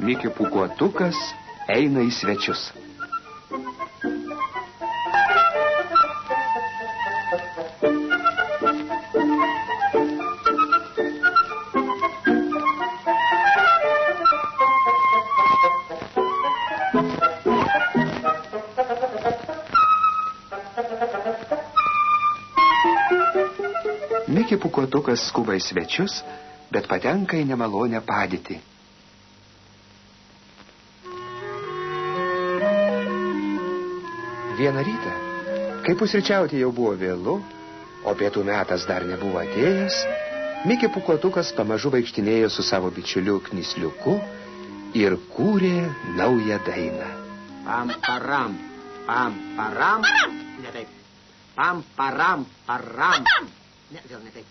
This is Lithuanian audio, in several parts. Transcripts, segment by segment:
Mikė Pūkuotukas eina į svečius. Mikė Pūkuotukas skuba į svečius, bet patenka į nemalonę padėtį. Vieną rytą, kai pusryčiauti jau buvo vėlu, o pietų metas dar nebuvo atėjęs, Mikė Pūkuotukas pamažu vaikštinėjo su savo bičiuliu Knisliuku ir kūrė naują dainą. Pam, param, pam, param. Ne taip. Pam, param, param. Ne, vėl ne taip.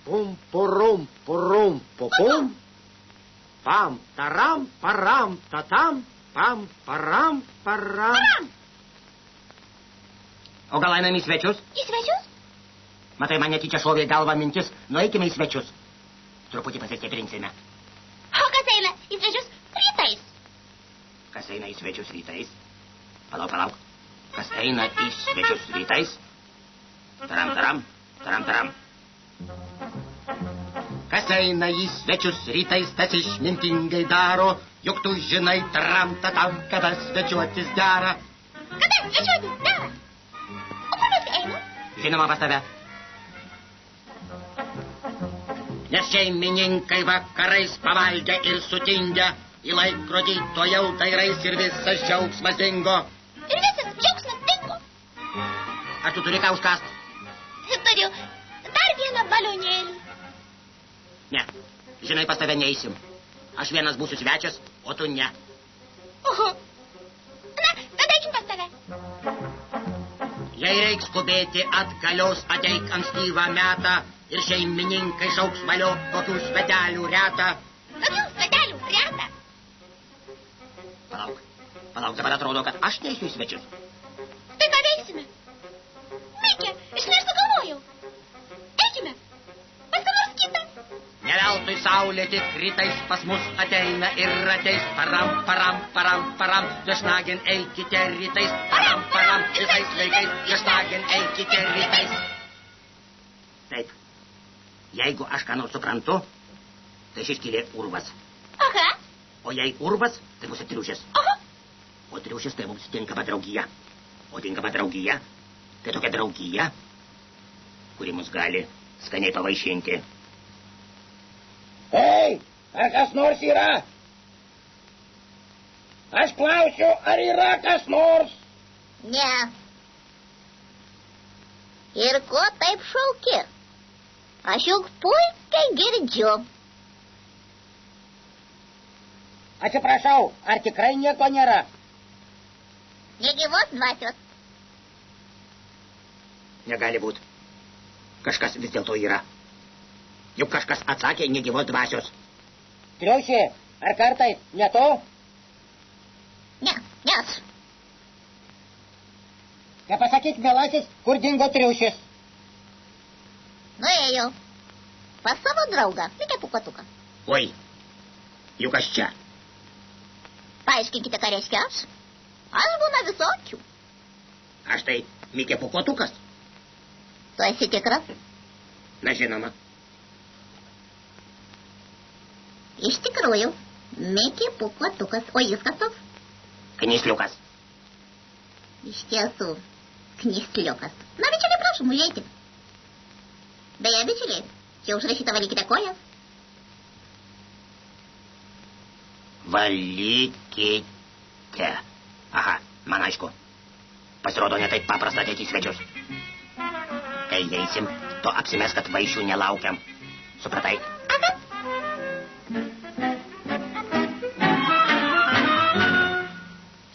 Pum, purum, purum, pupum. Pam, taram, param, tatam. Pam, param, param. O gal einam į svečius? Į svečius? Matai, man netyčia šovė į galvą mintis. Nueikime į svečius. Truputį pasistiprinsime. O kas eina į svečius rytais? Kas eina į svečius rytais? Palauk. Kas eina į svečius rytais? Taram, taram, taram, taram. Kas eina į svečius rytais, tas išmintingai daro, juk tu žinai, taram, tatam, kada svečiuotis dera. Kada svečiuotis dera? O kur mes eina? Žinoma, pas tave. Nes šeimininkai vakarais pavalgę ir sutingę, į laikrodį to jau dairais ir visas džiaugsmas dingo. Ir visas džiaugsmas dingo? Ar tu turi ką užkast? Turiu dar vieną balionėlį. Ne, žinai, pas tave neįsim. Aš vienas būsiu svečias, o tu ne. Oho. Na, tada eikim pas tave. Jei reiks skubėti atgalios, ateik ankstyvą metą ir šeimininkai šauks valio kokių svetelių retą. Kokių svetelių retą? Palauk, dabar atrodo, kad aš neisiu į svečius. Tai ką veiksime? Mikė, aš nesugalvojau. Eikime, pas ką nors kitą. Ne veltui saulė tik rytais pas mus ateina ir ateis. Param, param, param, param, viešnagin eikite rytais. Param, param, visais laikais, viešnagin eikite rytais. Taip, jeigu aš ką nors suprantu, tai šis kilė urvas. Aha. O jei urvas, tai bus triušis. Aha. O triušis tai mums tinkama draugija. O tinkama draugija, tai tokia draugija, kuri mus gali skaniai pavaišinti. Hei, ar kas nors yra? Aš klausiu, ar yra kas nors? Ne. Ir ko taip šauki? Aš juk puikiai girdžiu. Atsiprašau, ar tikrai nieko nėra? Negyvos dvasios. Negali būt. Kažkas vis dėlto yra. Juk kažkas atsakė negyvos dvasios. Triušė, ar kartais ne to? Ne aš. Nepasakyk, mielasis, kur dingo triušis. Nuėjau. Pas savo draugą, Mikė Pūkuotuką. Oi, juk aš čia. Paaiškinkite, ką reiškia aš. Aš būna visokių. Aš tai Mikė Pūkuotukas. Tu esi tikras? Na, žinoma. Iš tikrųjų, Mikė Pūkuotukas. O jis kas toks? Knisliukas. Iš tiesų, Knisliukas. Na, bičiuliai, prašom, užeiti. Beje, bičiuliai, čia užrašyta valykite kojas. Valykite. Aha, man aišku. Pasirodo, ne taip paprasta ateiti į svečius. Kai eisim, to apsimes, kad vaišių nelaukiam. Supratai? Aha.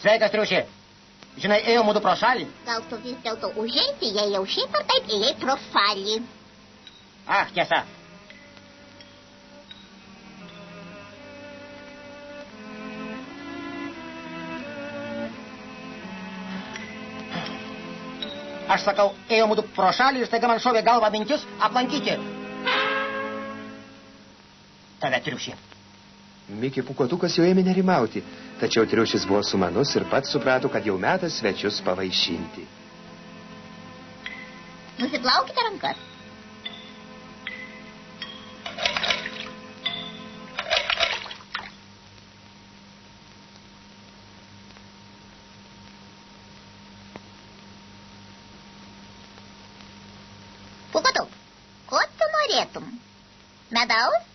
Sveikas, triušė. Žinai, ėjo mūdu pro šalį. Gal tu vis dėlto užeiti, jei jau šiaip ar taip ėjai pro šalį. Ach, tiesa. Aš sakau, ėjo mūdu pro šalį ir staiga man šovė galvą mintis aplankyti. Tave, triušė. Mikė Pūkuotukas jau ėmė nerimauti, tačiau triušis buvo sumanus ir pats suprato, kad jau metas svečius pavaišinti. Nusiplaukite rankas. Pūkuotuk, ko tu norėtum? Medaus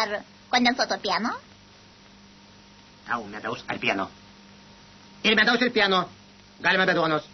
ar kondensuoto pieno? Tau medaus ar pieno? Ir medaus ir pieno. Galima be duonos.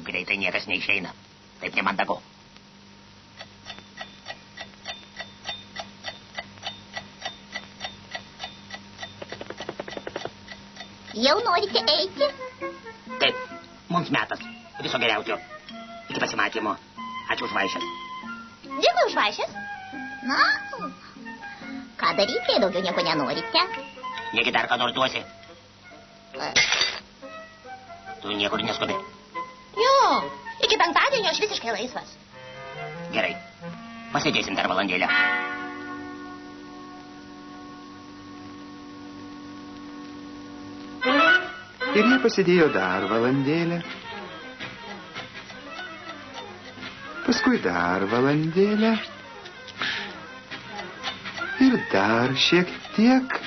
Greitai niekas neišeina. Taip nemandagu. Jau norite eiti? Taip, mums metas. Viso geriausio. Iki pasimatymo. Ačiū už vaišes. Dėkui už vaišes. Na, ką daryti, jei daugiau nieko nenorite? Negi dar ką nors duosi. Tu niekur neskubi. Jo, iki penktadienio aš visiškai laisvas. Gerai, pasėdėsim dar valandėlę. Ir jie pasėdėjo dar valandėlę. Paskui dar valandėlę. Ir dar šiek tiek.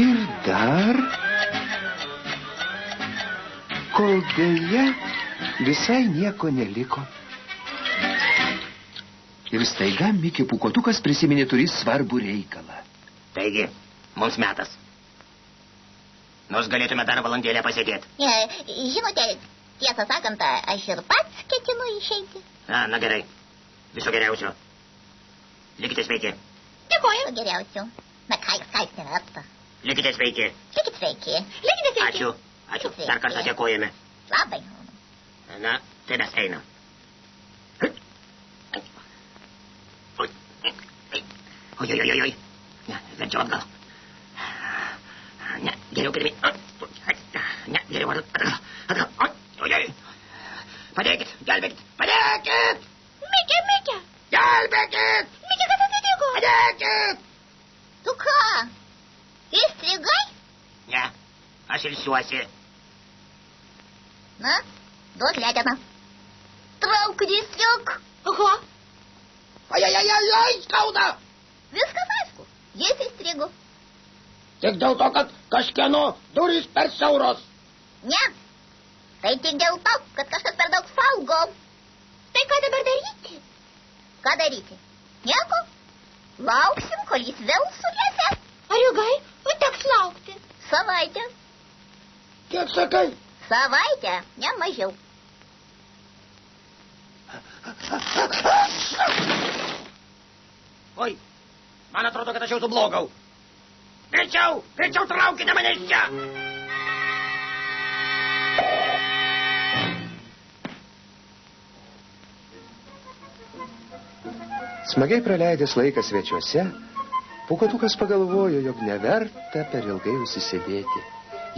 Ir dar... Kol dėja visai nieko neliko. Ir staiga Mikė Pūkuotukas prisiminė turys svarbų reikalą. Taigi, mums metas. Nors galėtume dar valandėlę pasėdėti. Žinote, tiesą sakant, aš ir pats ketinu išeiti. Na gerai. Viso geriausio. Likite sveiki. Dėkoju. Geriausio. Na, ką jūs neverta. Likite sveiki. Likite sveiki. Likite sveiki. Ačiū. Ačiū. Dar kartą dėkojame. Labai. Na, tai mes einam. Oi. Ne, verčiau atgal. Ne, geriau pirmi. Ne, geriau atgal. Oi. Padėkit, gelbėkit. Padėkit! Mikė. Gelbėkit! Mikė, kas atsitiko? Padėkit! Tu ką? Įstrigai? Ne, aš ilsiuosi. Na, duok leteną. Trauk, įstrik. Aha. Ai, skauda! Viskas aišku. Jis įstrigo. Tik dėl to, kad kažkieno durys per siauros. Ne. Tai tik dėl to, kad kažkas per daug saugo. Tai ką dabar daryti? Ką daryti? Nieko. Lauksim, kol jis vėl sulėse. Ar ilgai? Teks laukti. Savaitę. Kiek sakai? Savaitę, ne mažiau. Oi, man atrodo, kad aš jau sublogau. Greičiau traukite mane iš čia. Smagiai praleidęs laiką svečiuose, Pūkuotukas pagalvojo, jog neverta per ilgai užsisėdėti,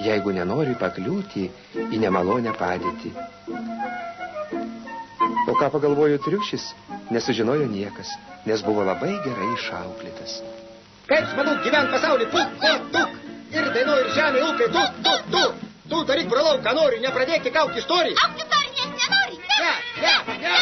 jeigu nenori pakliūti į nemalonę padėtį. O ką pagalvojo triušis, nesužinojo niekas, nes buvo labai gerai išauklėtas. Kaip smagu gyvent pasaulį, Pūkuotuk! Ir dainuoju, ir žemė, upė, tu! Tu daryk, brolau, ką nori, nepradėk tik aukti istorijų. Aukti istorijų, nes nenori. Ne.